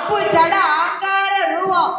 அப்பு ஜட ஆங்கார ரூபம்.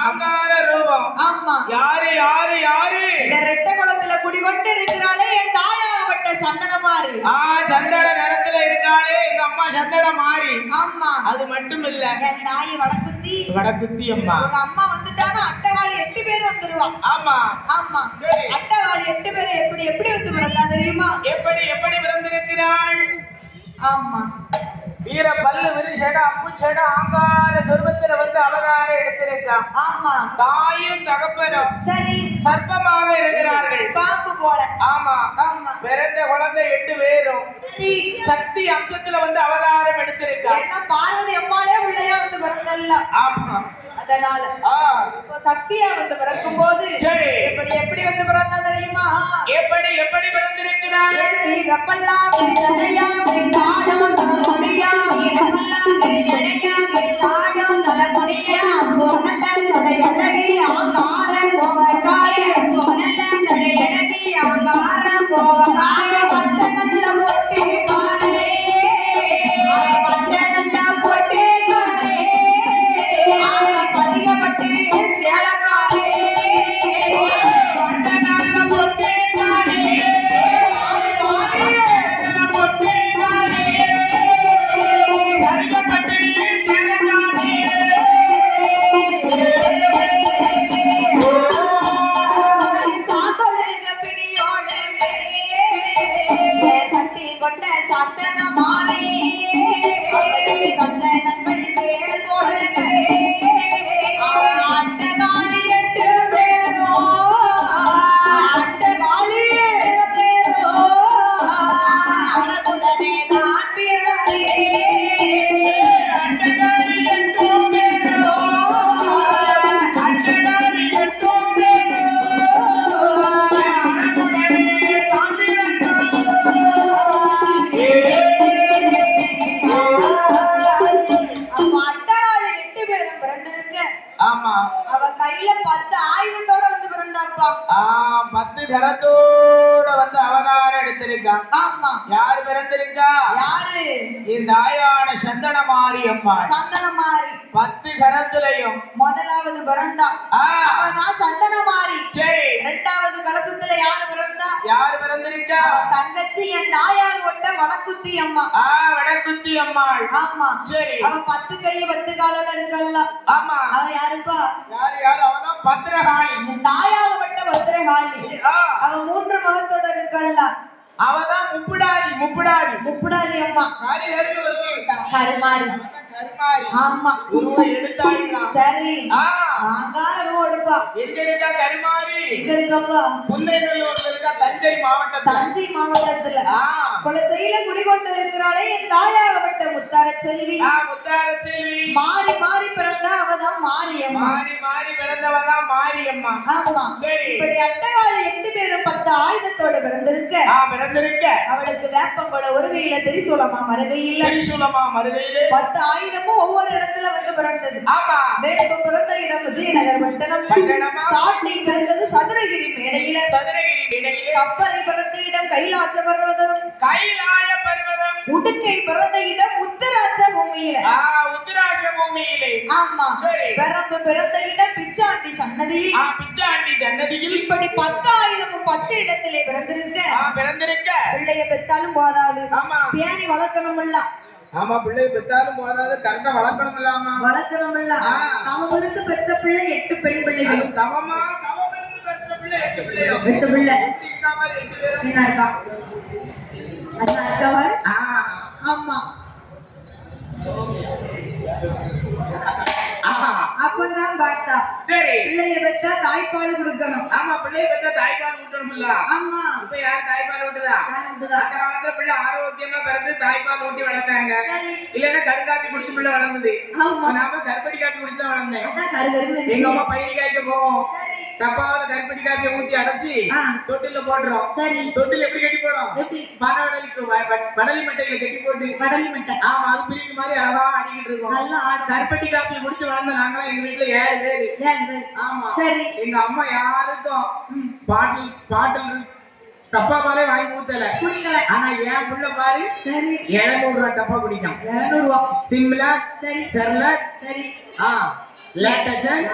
ஆங்கார ரூபம். ஆமா. யாரு யாரு யாரு? இந்த ரெட்ட குளத்துல குடிகொண்டு இருக்கிறாளே என் தாயாகப்பட்ட சந்தனமாரி. சந்தன நிறத்துல இருக்காளே எங்க அம்மா சந்தனமாரி. ஆமா. அது மட்டும் இல்ல, என் தாய் வடக்குத்தி. வடக்குத்தி அம்மா. உங்க அம்மா வந்துட்டானா அட்டகாளி 8 பேர் வந்துருவா. ஆமா ஆமா. அட்டகாளி 8 பேர் எப்படி எப்படி வந்து பிறந்தா தெரியுமா? எப்படி எப்படி பிறந்திருக்கிறாள்? ஆமா. வீர பல்லு விரிசட அப்பு சட ஆங்கார சொர்வத்துல வந்து அவதார எடுத்திருக்கான். ஆமா. தாயும் தகப்பனும் சரி சர்ப்பமாக இருக்கிறார்கள், பாம்பு போல. ஆமா. ஆமா. பிறந்த குழந்தை 8 பேரும் சரி சக்தி அம்சத்துல வந்து அவதாரம் எடுத்திருக்கான். ஏன்னா பார்வதி அம்மாளே உள்ளயா வந்து பிறந்தல்ல. ஆமா. அதனால சக்தியா வந்து பிறக்கும் போது சரி எப்படி எப்படி வந்து பிறந்தா தெரியுமா? எப்படி எப்படி பிறந்திருக்கிறாள்? வீரப்பல்லாம் வீரனையாமே தாடும் தலமுடியா. வீரப்பல்லாம் வீரனையாமே தாடும் தலமுடியா. பொன்னல சடையழகி ஆங்கார கோவக்காய. பொன்னல சடையழகி ஆங்கார கோவக்காய. பட்ட நல்ல பொட்டி காரே. பட்ட நல்ல பொட்டி காரே. பதிகப்பட்டு சேலக்காரே. பட்ட நல்ல பொட்டி காரே. அவ கையில 10 ஆயுதத்தோட வந்து பிறந்தாப்பா. 10 கரத்தோட வந்து அவதாரம் எடுத்திருக்கா. ஆமா. யாரு பிறந்திருக்கா? யாரு? இந்த தாயான சந்தனமாரி அம்மா. சந்தனமாரி 10 கரத்திலையும் முதலாவது பிறந்தா. அவதான் சந்தனமாரி. சரி. இரண்டாவது கலசத்துல யாரு பிறந்தா? யாரு பிறந்திருக்கா? தங்கச்சி என் தாயார் ஒட்ட வடக்குத்தி அம்மா. வடக்குத்தி அம்மாள். ஆமா. சரி. அவ 10 கை 10 காலோட இருக்கல்ல. ஆமா. அவ யாருப்பா? யாரு யாரு? அவதான் பத்ரகாளி. என் தாயார் ஒட்ட பத்ரகாளி. அவ 3 முகத்தோட இருக்கல்ல. அவதான் முப்புடாரி. முப்புடாரி. முப்புடாரி அம்மா. ஹரி ஹரி வருது. கருமாரி. கருமாரி. ஆமா. உருவ எடுத்தாயினா. சரி. ஆங்கார ரோடுப்பா. எங்க இருக்கா கருமாரி? எங்க இருக்கா? புன்னைநல்லூர்ல இருக்கா, தஞ்சை மாவட்டத்துல. தஞ்சை மாவட்டத்துல. குலத்தையில குடிகொண்டு இருக்கிறாளே என் தாயாகப்பட்ட முத்தார செல்வி. முத்தார செல்வி. மாறி மாறி பிறந்தா அவதான் மாரியம்மா. மாறி மாறி பிறந்தவதான் மாரியம்மா. ஆமா. சரி. இப்படி அட்டகாளி 8 பேரும் 10 ஆயுதத்தோட பிறந்திருக்க. பிறந்திருக்க. அவளுக்கு வேப்பங்கொட ஒரு கையில திரிசூலமா மறுகையில. திரிசூலமா மறுகையில 10 ஆயுதமும் ஒவ்வொரு இடத்துல வந்து பிறந்தது. ஆமா. வேப்ப பிறந்த இடம் விஜயநகர் பட்டணம். சாட்டி பிறந்தது சதுரகிரி மேடையில. சதுரகிரி மேடையில. கப்பரை பிறந்த இடம் கைலாச பர்வதம். கைலாய பர்வதம். உடுக்கை பிறந்த இடம் உத்தராட்ச பூமியில. உத்தராட்ச பூமியிலே. ஆமா. பெரம்பு பிறந்த இடம் பிச்சாண்டி சன்னதியில். பிச்சாண்டி சன்னதியில். இப்படி 10 ஆயுதமும் 10 இடத்திலே பிறந்திருக்க. பிறந்திருக்க. பிள்ளைய பெத்தாலும் போதாது. ஆமா. பேணி வளர்க்கணும் இல்ல. ஆமா. பிள்ளைய பெத்தாலும் போதாது, கரெக்டா வளர்க்கணும் இல்லாமா? வளர்க்கணும் இல்ல. தவங்களுக்கு பெத்த பிள்ளை 8 பெண் பிள்ளைகள். தவமா தவங்களுக்கு பெத்த பிள்ளை 8 பிள்ளையோ? 8 பிள்ளை. இருக்கா மாதிரி 8 பேரும். என்ன இருக்கா? அண்ணா இருக்கவர். ஆமா. அப்பதான் பார்த்தா. சரி. பிள்ளைய பெத்தா தாய்ப்பால் கொடுக்கணும். ஆமா. பிள்ளைய பெத்தா தாய்ப்பால் ஊட்டணும் இல்ல. ஆமா. இப்ப யார் தாய்ப்பால் ஊட்டுதா? அந்த காலத்துல பிள்ளை ஆரோக்கியமா பிறந்து தாய்ப்பால் ஊட்டி வளர்த்தாங்க. இல்லன்னா கருக்காப்பி குடிச்சு பிள்ளை வளர்ந்தது. நாம கருப்பட்டி காப்பி குடிச்சு தான் வளர்ந்தேன். எங்க அம்மா பயிர் காய்க்க போவோம். டப்பாவில கருப்பட்டி காப்பியை ஊத்தி அடைச்சி தொட்டில போடுறோம். தொட்டில எப்படி கட்டி போடும்? வடலி மட்டையில கட்டி போட்டு. வடலி மட்டை. ஆமா. அது பிரிக்கு மாதிரி அழகா ஆடிக்கிட்டு இருக்கோம். கருப்பட்டி காப்பியை குடிச்சு வளர்ந்த நாங்களாம் எங்க வீட்டுல 7 பேரு. ஆமா. எங்க அம்மா யாருக்கும் பாட்டில் டப்பா பாலே வாங்கி ஊத்தல குடிக்கல. ஆனா என் புள்ள பாரு சரி 700 ரூபாய் டப்பா குடிக்கும். 200 ரூபாய். சிம்லா சரி செர்லக் சரி. லேட்டசன்.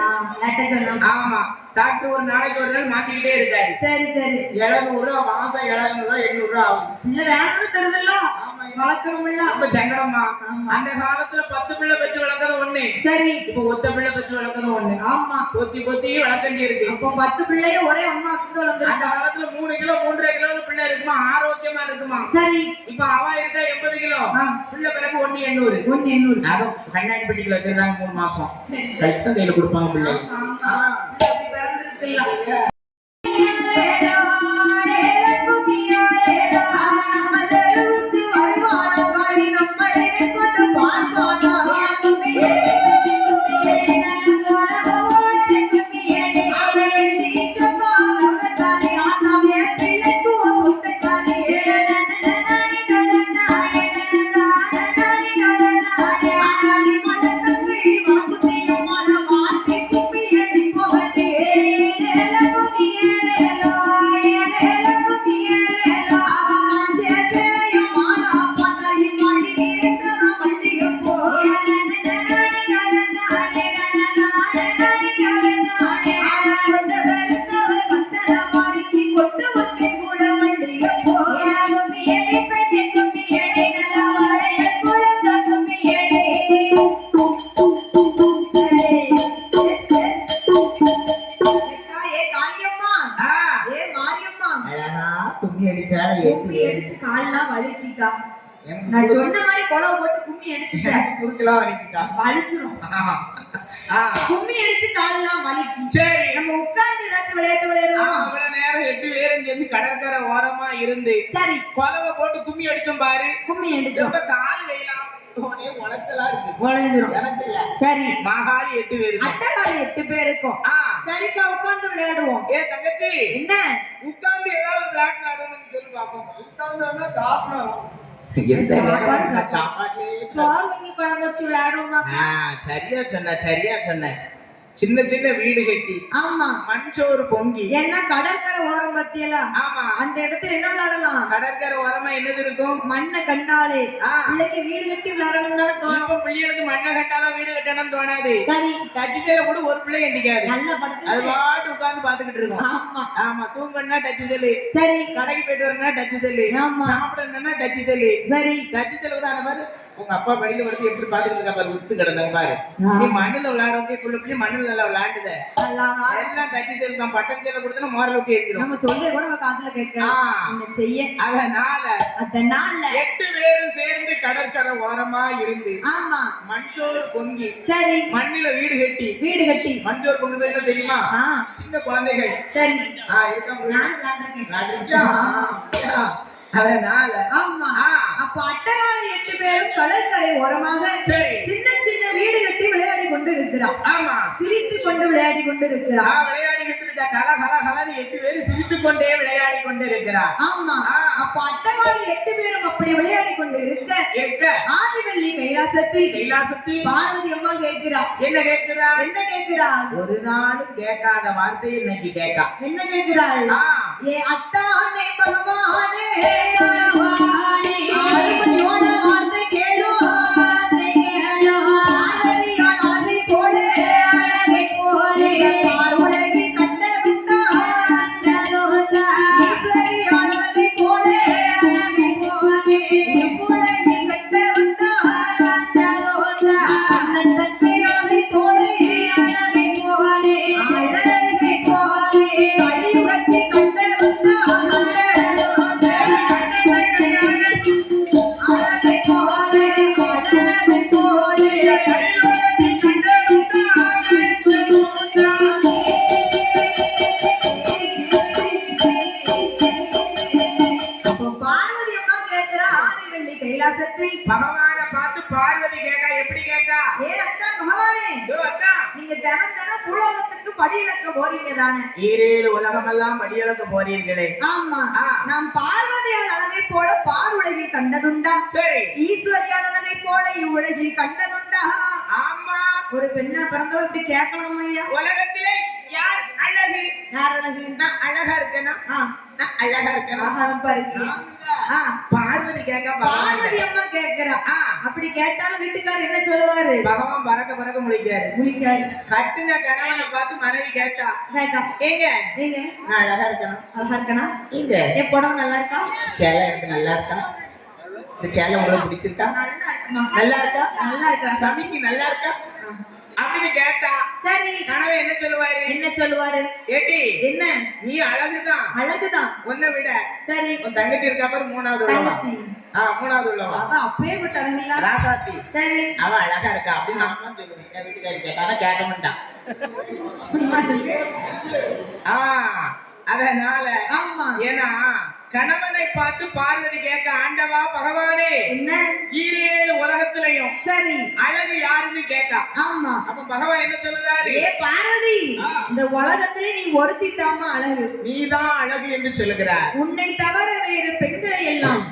லேட்டசன். ஆமா டாக்டர் ஒரு நாளைக்கு ஒரு நாள் மாத்திக்கிட்டே இருக்காரு. சரி சரி. 700 ரூபாய் மாசம் 700 ரூபாய் 800 ரூபாய் ஆகும். இல்ல வேணும் தருதல்ல. ஆமா வளர்க்கணும் இல்ல. ரொம்ப சங்கடமா. அந்த காலத்துல 10 பிள்ளை பெற்று வளர்க்கறது ஒண்ணு. சரி இப்போ ஒத்த பிள்ளை பெற்று வளர்க்கறது ஒண்ணு. ஆமா பொத்தி பொத்தி வளர்க்கண்டி இருக்கு. அப்போ 10 பிள்ளைய ஒரே அம்மா கிட்ட அந்த வளர்ந்துருக்கா. காலத்துல 3 கிலோ 3.5 கிலோ பிள்ளை இருக்குமா, ஆரோக்கியமா இருக்குமா. சரி இப்ப அவ இருக்கா 80 கிலோ பிள்ளை பிறகு 1.800. 1.800. அதுவும் கண்ணாடி பெட்டிக்குள்ள வச்சிருக்காங்க 3 மாசம் சரி கழிச்சு தான் கையில கொடுப்பாங்க பிள்ளை. ஆமா அப்படி பிறந்திருக்குல்ல. கும்மி அடிச்சா கும்மி அடிச்சு கால்லாம் வலிக்கிக்கா. நான் சொன்ன மாதிரி குழவை போட்டு கும்மி அடிச்சுட்டேன். குறுக்கெல்லாம் வலிக்குக்கா. வலிச்சிரும். கும்மி அடிச்சு காலெல்லாம் வலிக்கும். சரி நம்ம உட்கார்ந்து ஏதாச்சும் விளையாட்டு விளையாடுவோமா? அவ்வளவு நேரம் 8 பேரும் சேர்ந்து கடற்கரை ஓரமா இருந்து சரி குழவை போட்டு கும்மி அடிச்சோம் பாரு. கும்மி அடிச்சோம். ரொம்ப கால் கையெல்லாம் ஒரே உளைச்சலா இருக்கு. உழைஞ்சிரும். எனக்கு இல்ல. சரி மகாலி 8 பேர் இருக்கும். அட்டகாலி 8 பேர் இருக்கும். சரிக்கா உட்கார்ந்து விளையாடுவோம். ஏ தங்கச்சி என்ன உட்கார்ந்து ஏதாவது விளையாட்டு விளையாடணும்னு சொல்லி பாப்போம். உட்கார்ந்து சாப்பிடணும். சரியா சொன்ன சரியா சொன்ன. சின்ன சின்ன வீடு கட்டி ஆமா மண்சோறு பொங்கி என்ன கடற்கரை ஓரம் பத்தியெல்லாம். ஆமா அந்த இடத்துல என்ன விளையாடலாம்? கடற்கரை ஓரமா என்னது இருக்கும்? மண்ணை கண்டாலே பிள்ளைக்கு வீடு கட்டி விளையாடணும் தானே தோணும். பிள்ளைகளுக்கு மண்ணை கட்டாலும் வீடு கட்டணும் தோணாது. சரி டச்சு செல்ல கூட ஒரு பிள்ளை கண்டிக்காது. நல்ல படுத்து அது பாட்டு உட்கார்ந்து பாத்துக்கிட்டு இருக்கும். ஆமா ஆமா தூங்கணும்னா டச்சு செல்லு. சரி கடைக்கு போயிட்டு வரணும்னா டச்சு செல்லு. ஆமா சாப்பிடணும்னா டச்சு செல்லு. சரி டச்சு செல்லு தான் அந்த மாதிரி. உங்க அப்பா வழியில வந்து எப்படி பாத்துட்டு இருக்கா பாரு, விட்டு கிடந்தாங்க பாரு. நீ மண்ணுல விளையாடுறதே புள்ள மண்ணுல நல்லா விளையாண்டுத எல்லாம் டச்சு செல்லு தான். பட்டம் செல்ல கொடுத்தா மோரல் விட்டு ஏற்றிடும். நம்ம சொல்ல கூட நம்ம காதுல கேட்கலாம் செய்ய. அதனால 8 பேரும் சேர்ந்து கடற்கரை ஓரமா இருந்து ஆமா மண்சோறு பொங்கி சரி மண்ணில வீடு கட்டி மண்சோறு பொங்கு என்ன தெரியுமா? சின்ன குழந்தைகள் சரி இருக்க. அதனால ஆமா அப்ப அட்டகாலி 8 பேரும் கடற்கரை ஓரமாக சின்ன சின்ன வீடு கட்டி விளையாடி கொண்டு இருக்கிறார். ஆமா சிரித்து கொண்டு விளையாடி கொண்டு இருக்கிறார். விளையாடிக்கிட்டு இருக்க கல கல கலன்னு 8 பேரும் சிரித்து கொண்டே விளையாடி கொண்டு இருக்கிறார். ஆமா அப்ப அட்டகாலி 8 பேரும் அப்படி விளையாடி கொண்டு இருக்க ஆதிவள்ளி கைலாசத்தில் பார்வதி அம்மா கேட்கிறார். என்ன கேட்கிறார்? ஒரு நாள் கேட்காத வார்த்தை இன்னைக்கு கேட்கா. என்ன கேட்கிறாள்? ஏ அத்தானே பகவானே ஆதிவள்ளியோட வார்த்தை கேளு பகவான பார்த்து பார்வதி கேட்டா. எப்படி கேட்டா? ஏ அத்தா பகவானே நீங்க தினம் தினம் பூலோகத்துக்கு படியிலக்க போறீங்க தானே? 7 உலகமெல்லாம் படியிலக்க போறீர்களே. ஆமா நாம் பார்வதியால் அழகை போல பார் உலகில் கண்டதுண்டா? சரி ஈஸ்வரியால் அழகை போல இவ்வுலகில் கண்டதுண்டா? ஆமா ஒரு பெண்ணா பிறந்தவர்கிட்ட கேட்கலாம் ஐயா. உலகத்திலே யார் அழகு யார் அழகு? நான் அழகா இருக்கேனா? நான் அழகா இருக்கேனா? பார்வதி கேட்க பார்வதி அம்மா கேக்குறா. அப்படி கேட்டாலும் வீட்டுக்காரர் என்ன சொல்லுவாரு? பகவான் பறக்க பறக்க முழிக்காரு. கட்டுன கணவனை பார்த்து மனைவி கேட்டா, ஏங்க நான் அழகா இருக்கேனா? எங்க என் புடவை நல்லா இருக்கா? சேலை எனக்கு நல்லா இருக்கா? இந்த சேலை உங்களுக்கு பிடிச்சிருக்கா? நல்லா இருக்கா? சமைக்கு நல்லா இருக்கா அப்படின்னு கேட்டா, சரி கணவன் என்ன சொல்லுவாரு? ஏட்டி என்ன நீ அழகுதான் உன்னை விட சரி உன் தங்கச்சி இருக்கா பாரு, மூணாவது உள்ளவா அப்பவே விட்டாங்க ராசாத்தி. சரி அவ அழகா இருக்கா அப்படின்னு நான் சொல்லுவேன். என் வீட்டுக்காரி கேட்டானா கேட்க மாட்டான். அதனால ஏன்னா கணவனை பார்த்து பார்வதி கேட்க, ஆண்டவா பகவானே என்ன ஈரேழு உலகத்திலையும் சரி அழகு யாருன்னு கேட்டா. ஆமா அப்ப பகவான் என்ன சொல்லுறாரு? ஏ பார்வதி, இந்த உலகத்திலே நீ ஒருத்திதாமா அழகு, நீதான் அழகு என்று சொல்லுகிறார். உன்னை தவிர வேறு பெண்களை எல்லாம்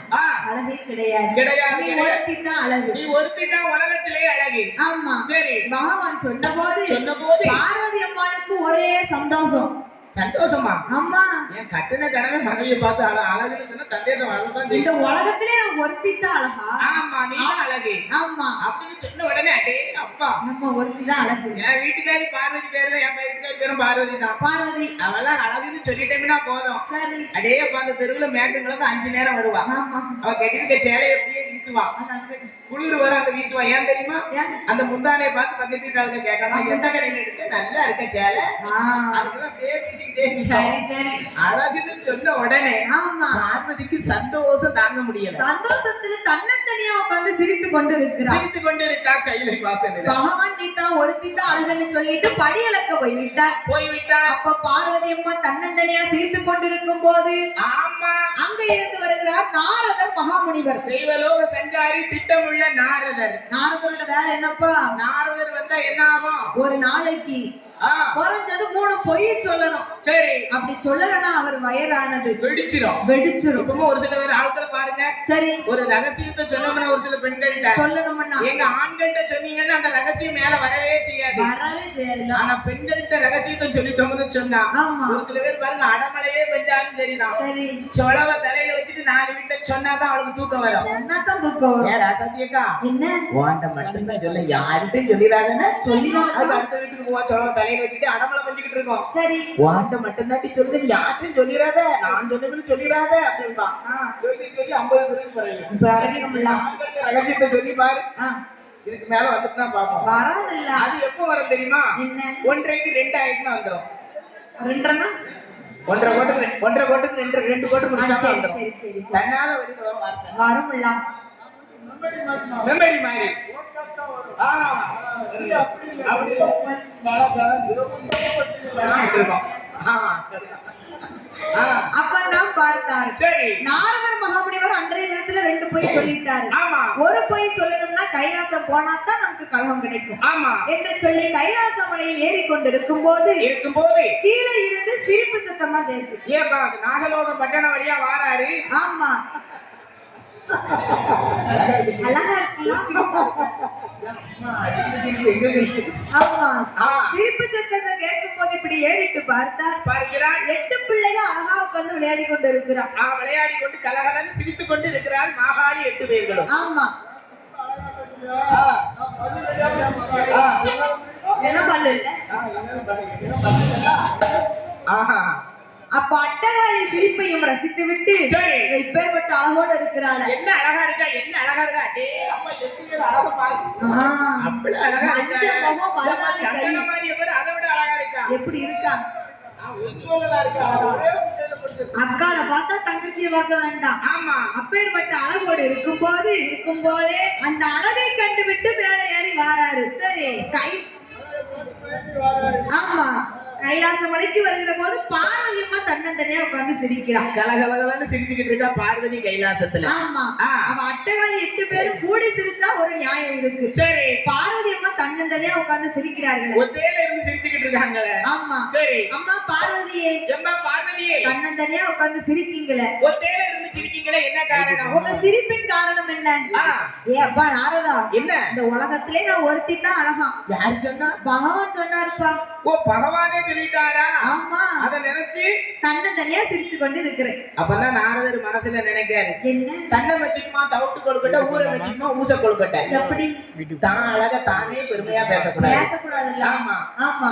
அழகே கிடையாது. நீ ஒருத்திதான் அழகு, நீ ஒருத்திதான் உலகத்திலே அழகு. ஆமா சரி பகவான் சொன்னபோது பார்வதி அம்மாளுக்கு ஒரே சந்தோஷமா? ஆமா என் கட்டின கணவன் மனைவியை பார்த்து அழகுன்னு சொன்னா சந்தேகம் வரதான். இந்த உலகத்திலே நான் ஒருத்திதான் அழகா? ஆமா நீ அழகு. ஆமா அப்படின்னு சொன்ன உடனே அடே அப்பா நம்ம ஒருத்திதான் அழகு. என் வீட்டுக்காரி பார்வதி பேரு தான், என் வீட்டுக்காரி பேரும் பார்வதி தான். பார்வதி அவெல்லாம் அழகுன்னு சொல்லிட்டேன்னா போதும். சரி அடே அப்பா அந்த தெருவுல மேகங்களுக்கு 5 நேரம் வருவா. அவ கட்டிருக்க சேலையை எப்படியே வீசுவா, குளிர் வர அந்த வீசுவா. ஏன் தெரியுமா? அந்த முந்தானையை பார்த்து பக்கத்து வீட்டாளுக்கு கேட்கணும், எந்த கடையில எடுக்க நல்லா இருக்க சேலை அதுக்குதான் அப்படியே வீசிக்கிட்டே. சரி சரி அழகுன்னு சொன்ன உடனே பார்வதிக்கு சந்தோஷம் தாங்க முடியல. சந்தோஷத்துல தன்னந்தனியா உட்கார்ந்து சிரித்து கொண்டு இருக்கா கையில வாசனை. பகவான் நீதான் ஒருத்திதான் அழகுன்னு சொல்லிட்டு படியளக்க போய்விட்டா. அப்ப பார்வதி அம்மா தன்னந்தனியா சிரித்து கொண்டிருக்கும் போது ஆமா அங்க இருந்து வருகிறார் நாரதர் மகாமுனிவர். தெய்வலோக சஞ்சாரி திட்டமுள்ள நாரதரோட வேலை என்னப்பா? நாரதர் வந்தா என்ன ஆகும்? ஒரு நாளைக்கு குறைஞ்சது 3 பொய் சொல்லணும். சரி அப்படி சொல்லலன்னா அவர் வயரானது வெடிச்சிரும். ஒரு சில பேர் ஆட்களை பாருங்க, சரி ஒரு ரகசியத்தை சொன்னோம்னா ஒரு சில பெண்கள்கிட்ட சொல்லணும்னா, எங்க ஆண்கள்கிட்ட சொன்னீங்கன்னா அந்த ரகசியம் மேல வரவே செய்யாது. ஆனா பெண்கள்கிட்ட ரகசியத்தை சொல்லிட்டோம்னு சொன்னா ஒரு சில பேர் பாருங்க அடமலையே பெஞ்சாலும் சரிதான், சரி சொலவ தலையில வச்சுட்டு 4 வீட்டை சொன்னாதான் அவளுக்கு தூக்கம் வரும். என்னத்தான் தூக்கம் வரும்? ஏன் ராசாத்தியக்கா என்ன ஓண்ட மட்டும்தான் சொல்ல, யார்கிட்டையும் சொல்லிடாதேன்னு சொல்லிடாது. அடுத்த வீட்டுக்கு போவா சொலவ தலையில வச்சுட்டு அடமலை பஞ்சுக்கிட்டு இருக்கோம். சரி ஓண்ட மட்டும் தான் சொல்லுது, யார்ட்டையும் சொல்லிடாத, நான் சொன்னதுன்னு சொல்லிடாத அப்படின்பா. சொல்லி 50 ரகசியத்தை சொல்லி பாரு, இதுக்கு மேல வந்துட்டு தான் பாப்போம். வராதில்ல. அது எப்போ வரும் தெரியுமா? 1.5க்கு 2 ஆயிட்டுனா வந்துடும். 1.5 கோட்டுக்கு 2 கோட்டு முடிச்சாலும் வந்துடும். தன்னால வரும்ல மெமரி மாதிரி. அப்பதான் பார்த்தார். சரி நாரதர் மகாமுனிவர் அன்றைய தினத்துல 2 பொய் சொல்லிட்டாரு. ஆமா ஒரு பொய் சொல்லணும்னா கைலாசம் போனாதான் நமக்கு கலகம் கிடைக்கும். ஆமா என்று சொல்லி கைலாச மலையில் ஏறிக்கொண்டிருக்கும் போது கீழே இருந்து சிரிப்பு சத்தமா கேட்கு. ஏப்பா நாகலோக பட்டண வழியா வாராரு. ஆமா அழகா சிரிப்பு சத்தத்தை கேட்கும் போது இப்படி ஏறிட்டு பார்க்கிறார். 8 பிள்ளைகள் அழகா உட்கார்ந்து விளையாடி கொண்டு இருக்கிறார். விளையாடி கொண்டு கலகலன்னு சிரித்துக் கொண்டு இருக்கிறார் மாகாளி 8 பேர்களும். ஆமா என்ன பண்ணல. அப்ப அட்டகாளி சிரிப்பையும் ரசித்து விட்டு இப்பேற்பட்ட அழகோட இருக்கிறாள். என்ன அழகா இருக்கா, என்ன அழகா இருக்கா. அடே அம்மா 8 பேர் அழகா பாரு. அப்படி அழகா இருக்கா. அதை விட அழகா இருக்கா. எப்படி இருக்கா? அக்கால பார்த்தா தங்கச்சியை பார்க்க வேண்டாம். ஆமா அப்பேற்பட்ட அழகோடு இருக்கும் போதே அந்த அழகை கண்டு விட்டு மேலே ஏறி வாராரு. சரி ஆமா கைலாச மலைக்கு வருகிற போது பார்வதி அம்மா தன்னந்தனியா உட்கார்ந்து சிரிக்கிறான். கலகலன்னு சிரிச்சுக்கிட்டு இருக்கா பார்வதி கைலாசத்துல. ஆமா அவ அட்டகாளி 8 பேரும் கூடி சிரிச்சா ஒரு நியாயம் இருக்கு. சரி பார்வதி அம்மா தன்னந்தனியா உட்கார்ந்து சிரிக்கிறார்கள். ஒத்தையில இருந்து சிரிச்சுக்கிட்டு இருக்காங்களே. ஆமா சரி அம்மா பார்வதியே தன்னந்தனியா உட்கார்ந்து சிரிக்கீங்களே, ஒத்தையில இருந்து சிரிக்கீங்க சிரிக்கிறீங்களே என்ன காரணம்? உங்க சிரிப்பின் காரணம் என்ன? ஆ, ஏ அப்பா நாரதா, என்ன? இந்த உலகத்திலே நான் ஒருத்தி தான் அழகா. யார் சொன்னா? பகவான் சொன்னாருப்பா. ஓ, பகவானே சொல்லிட்டாரா? ஆமா, அத நினைச்சு தன்னை தனியா சிரித்து கொண்டு இருக்கிறேன். அப்பதான் நாரதர் மனசுல நினைக்காரு, என்ன? தன்னை வச்சுக்குமா தவிட்டு கொழுக்கட்ட, ஊரை வச்சுக்குமா ஊச கொழுக்கட்ட. எப்படி? தான் அழகா தானே பெருமையா பேசக்கூடாது. பேசக்கூடாதுல்ல? ஆமா. ஆமா.